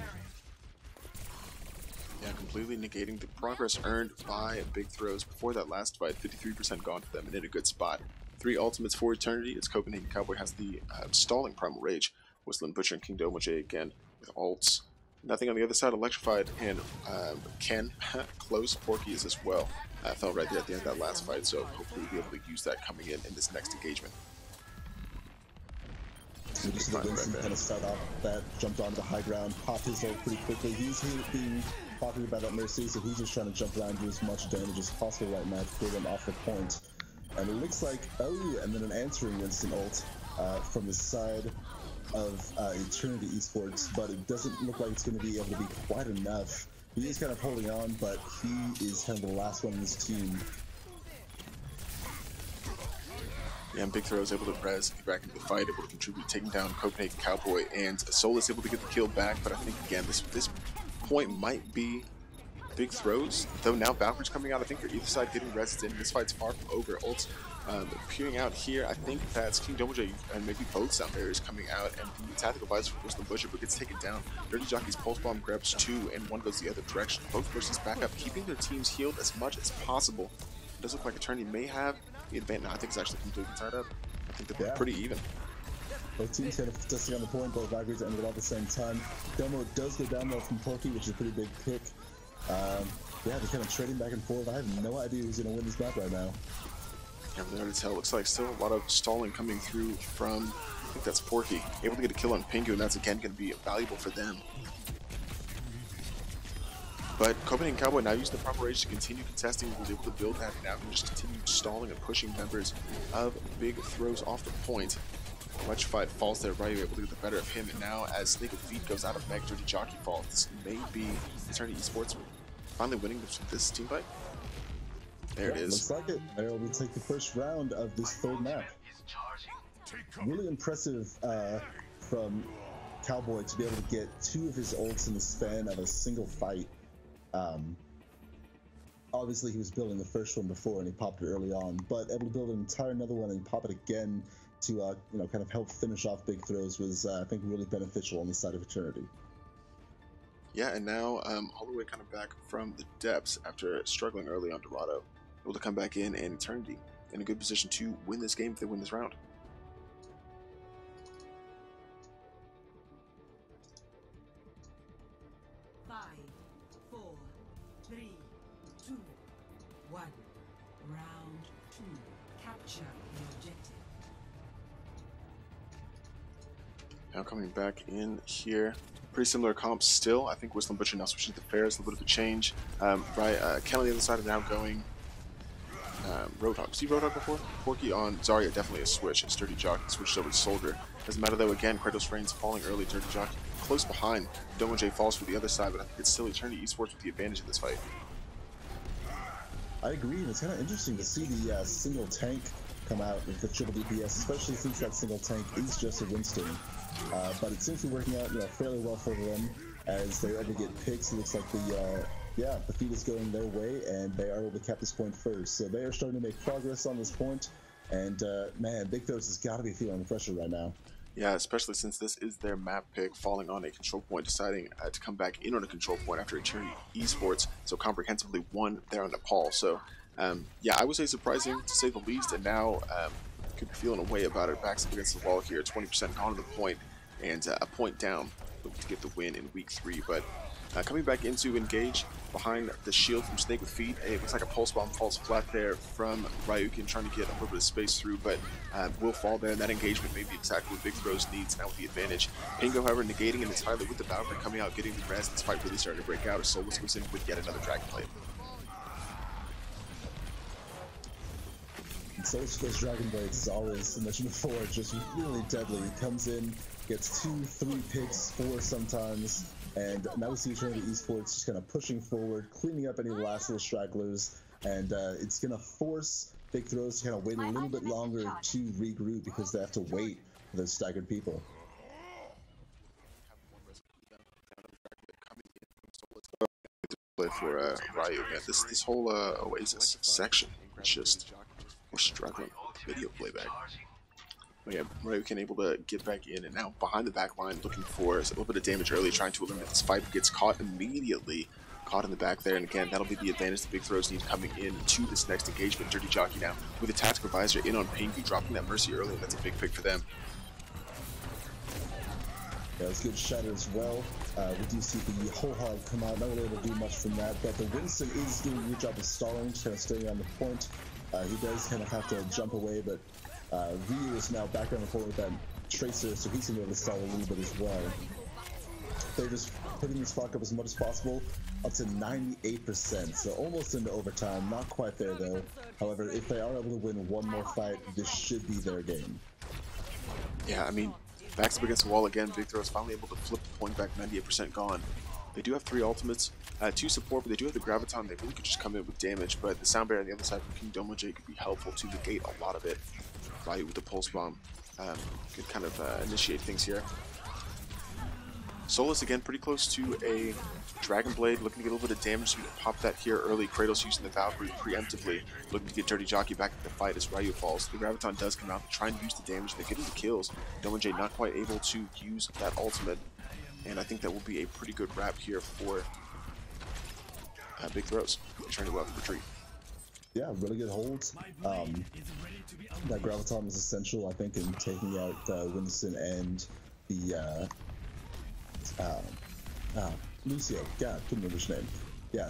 Yeah, completely negating the progress earned by Big Throws before that last fight. 53% gone for them and in a good spot. 3 ultimates for Eternity as Copenhagen Cowboy has the stalling Primal Rage. Whistling Butcher and King Domoje again with ults. Nothing on the other side. Electrified and Ken close. Porky is as well. Fell right there at the end of that last fight, so hopefully we'll be able to use that coming in this next engagement. We just see Winston kind of start off that, jumped onto the high ground, popped his ult pretty quickly. He's being popular by that Mercy, so he's just trying to jump around, do as much damage as possible right now to clear them off the point. And it looks like, and then an answering Winston ult from the side of Eternity Esports, but it doesn't look like it's going to be able to be quite enough. He is kind of holding on, but he is kind of the last one in this team. Yeah, and Big Throw is able to res, get back into the fight, able to contribute, taking down Copenhagen Cowboy, and Solus able to get the kill back. But I think again, this point might be Big Throws, though now Valkyrie's coming out. I think they're either side getting resed in. This fight's far from over. Ult appearing out here. I think that's King Domoje and maybe both sound barriers coming out, and the tactical advisor for Muslim Butcher, but gets taken down. Dirty Jockey's pulse bomb grabs two, and one goes the other direction. Both pushes back up, keeping their teams healed as much as possible. It does look like Eternity may have the advantage. No, I think it's actually completely tied up. I think they're pretty even. Both teams kind of testing on the point, both Valkyries ended at the same time. Domo does go down though from Porky, which is a pretty big pick. Yeah, they're kind of trading back and forth. I have no idea who's going to win this map right now. Yeah, really hard to tell. Looks like still a lot of stalling coming through from, I think that's Porky. Able to get a kill on Pingu, and that's again going to be valuable for them. But Copenhagen Cowboy now using the proper rage to continue contesting, was able to build that, and now can just continue stalling and pushing members of Big Throws off the point. Electrified falls there, Ryu able to get the better of him, and now as Snake of Feet goes out of Meg, Dirty Jockey falls. This may be Eternity eSports finally winning this team fight. There it is. Looks like it. There we take the first round of this third map. Really impressive from Cowboy to be able to get two of his ults in the span of a single fight. Obviously he was building the first one before and he popped it early on, but able to build an entire another one and pop it again to you know, kind of help finish off Big Throws was I think really beneficial on the side of Eternity. Yeah, and now all the way kind of back from the depths after struggling early on Dorado, able to come back in, and Eternity in a good position to win this game if they win this round. Five, 4, 3, 2, 1. Round 2. Capture the objective. Now coming back in here, pretty similar comps still. I think Whistling Butcher now switching to Ferris, a little bit of a change. Ken on the other side is now going Roadhog. See Roadhog before? Porky on Zarya, definitely a switch. And Dirty Jockey switched over to Soldier. Doesn't matter though, again, Kratos Reigns falling early, Dirty Jockey close behind. Domo J falls for the other side, but I think it's still Eternity eSports with the advantage in this fight. I agree, and it's kind of interesting to see the single tank come out with the triple DPS, especially since that single tank is just a Winston. But it seems to be working out, you know, fairly well for them as they're able to get picks. It looks like the feed is going their way, and they are able to cap this point first. So they are starting to make progress on this point, and man, Big Throws has got to be feeling the pressure right now. Yeah, especially since this is their map pick, falling on a control point, deciding to come back in on a control point after Eternity eSports so comprehensively won there on Nepal. So yeah, I would say surprising to say the least, and now could be feeling a way about it. Backs up against the wall here, 20% gone to the point, and a point down, looking to get the win in week 3. But coming back into engage behind the shield from Snake with Feet, it looks like a pulse bomb falls flat there from Ryukin, trying to get a little bit of space through, but will fall there, and that engagement may be exactly what Big Throws needs now with the advantage. Pingo, however, negating, and entirely with the Valkyrie coming out, getting the rest. This fight really starting to break out as Solus goes in with yet another Dragon Blade. Solus Dragon Blades is always, as I mentioned before, just really deadly. He comes in, gets 2, 3 picks, 4 sometimes, and now we see Eternity eSports just kind of pushing forward, cleaning up any last little stragglers, and it's going to force Big Throws to kind of wait a little bit longer to regroup because they have to wait for those staggered people. For Ryu, man, this whole Oasis section is just, we're struggling with video playback. But yeah, Ryukin able to get back in, and now behind the back line, looking for a little bit of damage early, trying to eliminate this fight, but gets caught immediately. Caught in the back there, and again, that'll be the advantage the Big Throws need coming in to this next engagement. Dirty Jockey now with a tactical advisor in on Pingu, dropping that Mercy early, and that's a big pick for them. Yeah, it's good shatter as well. We do see the whole hog come out, not really able to do much from that, but the Winston is doing a good job of stalling, just kind of staying on the point. He does kind of have to jump away, but Ryu is now back on the point with that Tracer, so he's going to be able to stall a little bit as well. They're just putting this clock up as much as possible, up to 98%, so almost into overtime, not quite there though. However, if they are able to win one more fight, this should be their game. Yeah, I mean, backs up against the wall again. Big Throw is finally able to flip the point back, 98% gone. They do have 3 ultimates. 2 support, but they do have the Graviton. They really could just come in with damage, but the Sound Barrier on the other side from King Domoje could be helpful to negate a lot of it. Ryu with the Pulse Bomb could kind of initiate things here. Solus again pretty close to a Dragon Blade, looking to get a little bit of damage, so we can pop that here early. Kratos using the Valkyrie preemptively, looking to get Dirty Jockey back in the fight as Ryu falls. The Graviton does come out, trying to use the damage, they're getting the kills. Domoje not quite able to use that ultimate, and I think that will be a pretty good wrap here for Big Throws. They're trying to go out for retreat. Yeah, really good holds. That Graviton was essential, I think, in taking out Winston and the Lucio. God, couldn't remember his name. Yeah,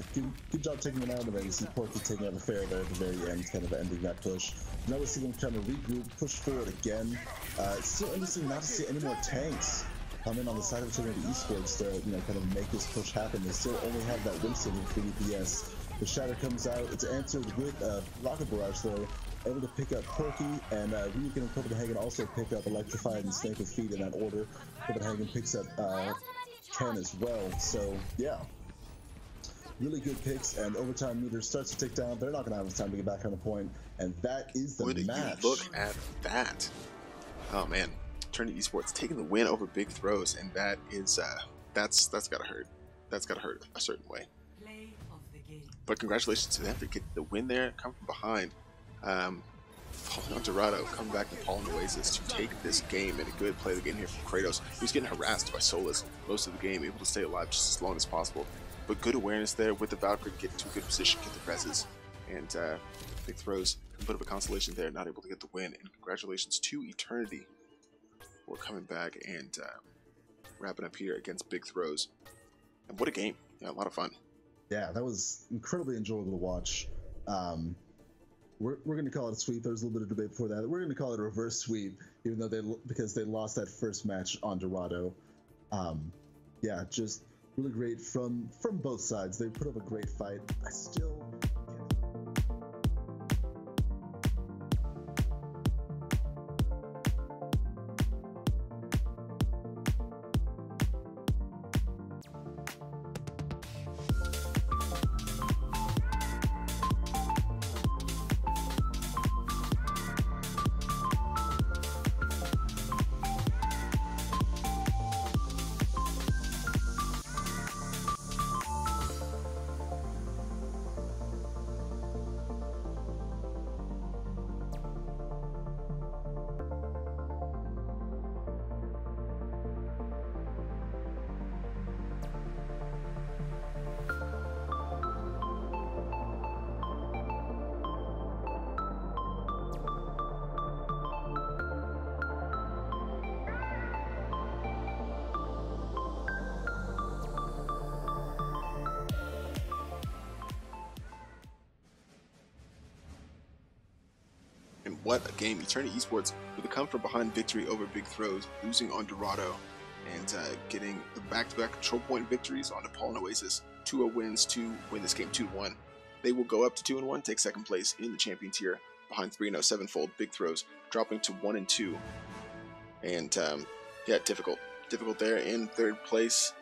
good job taking him out, and then you see Porky taking out the Fair there at the very end, kind of ending that push. Now we see them kind of regroup, push forward again. It's still interesting not to see any more tanks come in on the side of the eSports to, you know, kind of make this push happen. They still only have that Winston with 3 DPS. The Shatter comes out, it's answered with Rocket Barrage though, able to pick up Porky, and Ryukin and Copenhagen also pick up Electrified and Snake with Feet in that order. Copenhagen picks up Ken as well, so yeah. Really good picks, and overtime meter starts to tick down. They're not going to have time to get back on the point, and that is the match. Look at that. Oh man, Eternity Esports taking the win over Big Throws, and that is, that's gotta hurt. That's gotta hurt a certain way. But congratulations to them for getting the win there, come from behind. Falling on Dorado, coming back and Paul and Oasis to take this game, and a good play of the game here from Kratos, who's getting harassed by Solus most of the game, able to stay alive just as long as possible. But good awareness there with the Valkyrie, get into a good position, get the reses, and Big Throws, a bit of a consolation there, not able to get the win. And congratulations to Eternity for coming back and wrapping up here against Big Throws. And what a game! Yeah, a lot of fun. Yeah, that was incredibly enjoyable to watch. We're going to call it a sweep. There was a little bit of debate before that. We're going to call it a reverse sweep, even though because they lost that first match on Dorado. Yeah, just really great from both sides. They put up a great fight. I still And what a game. Eternity Esports with a come from behind victory over Big Throws, losing on Dorado, and getting the back-to-back control point victories on Nepal and Oasis. 2-0 wins to win this game 2-1. They will go up to 2-1, take second place in the champion tier behind 3-0 sevenfold Big Throws, dropping to 1-2. And yeah, difficult there in third place,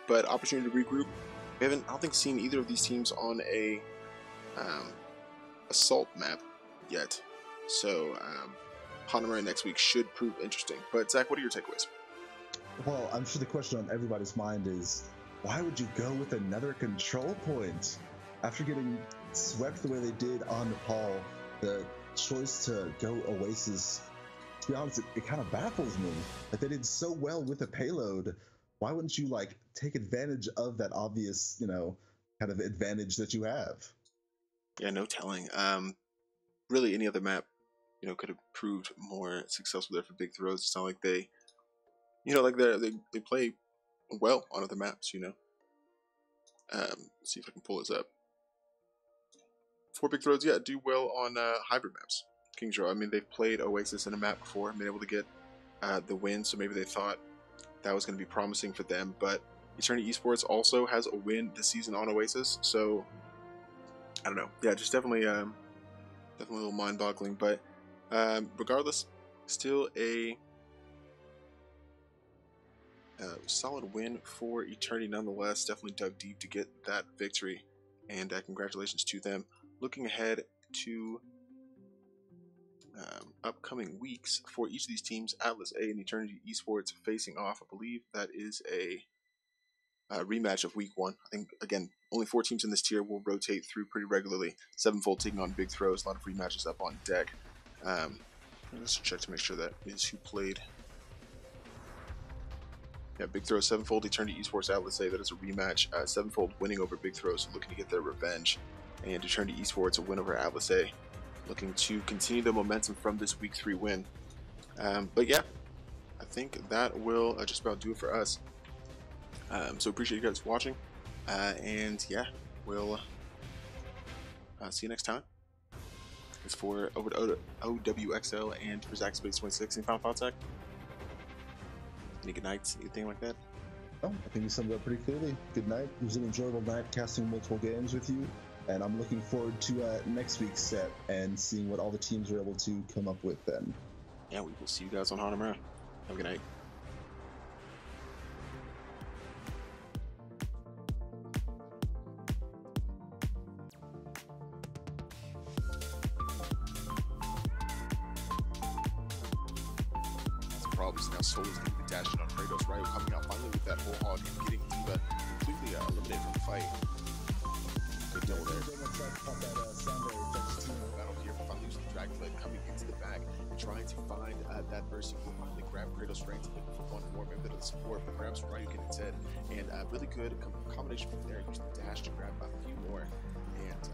but opportunity to regroup. We haven't, I don't think, seen either of these teams on a assault map yet. So, Hanamura next week should prove interesting. But, Zach, what are your takeaways? Well, I'm sure the question on everybody's mind is, why would you go with another control point? After getting swept the way they did on Nepal, the choice to go Oasis, to be honest, it kind of baffles me. Like, they did so well with the payload. Why wouldn't you, like, take advantage of that obvious, you know, kind of advantage that you have? Yeah, no telling. Really, any other map, you know, could have proved more successful there for Big Throws. It's not like they, you know, like they play well on other maps, you know. Let's see if I can pull this up. For Big Throws, yeah, do well on hybrid maps. Kings Row, I mean, they've played Oasis in a map before and been able to get the win, so maybe they thought that was going to be promising for them. But Eternity Esports also has a win this season on Oasis, so I don't know. Yeah, just definitely a little mind-boggling, but regardless, still a Solid win for Eternity nonetheless. Definitely dug deep to get that victory, and congratulations to them. Looking ahead to upcoming weeks for each of these teams, Atlas A and Eternity eSports facing off. I believe that is a rematch of week 1. I think, again, only 4 teams in this tier will rotate through pretty regularly. Sevenfold taking on Big Throws, a lot of rematches up on deck. Let's check to make sure that is who played. Yeah, Big Throw, Sevenfold, Eternity eSports, Atlas A, that is a rematch. Sevenfold winning over Big Throw, so looking to get their revenge. And Eternity eSports, a win over Atlas A, looking to continue the momentum from this week 3 win. But yeah, I think that will just about do it for us. So appreciate you guys watching, and yeah, we'll see you next time. It's for over to OWXL and for Zach Space 26 and Final Thoughts, Zach. Any good nights, anything like that? Oh, I think you summed it up pretty clearly. Good night. It was an enjoyable night casting multiple games with you, and I'm looking forward to next week's set and seeing what all the teams are able to come up with then. Yeah, we will see you guys on Hanamura. Have a good night. Probably now Soul is getting the dash on Kratos, right? Coming out finally with that whole hog and getting Diva completely eliminated from the fight. Good deal there. Battle here, finally using the Dragon Blade coming into the back and trying to find that Mercy will finally grab Kratos' range for one more, maybe a little support, but grabs Ryu getting his head. And really good combination from there, using the dash to grab a few more. And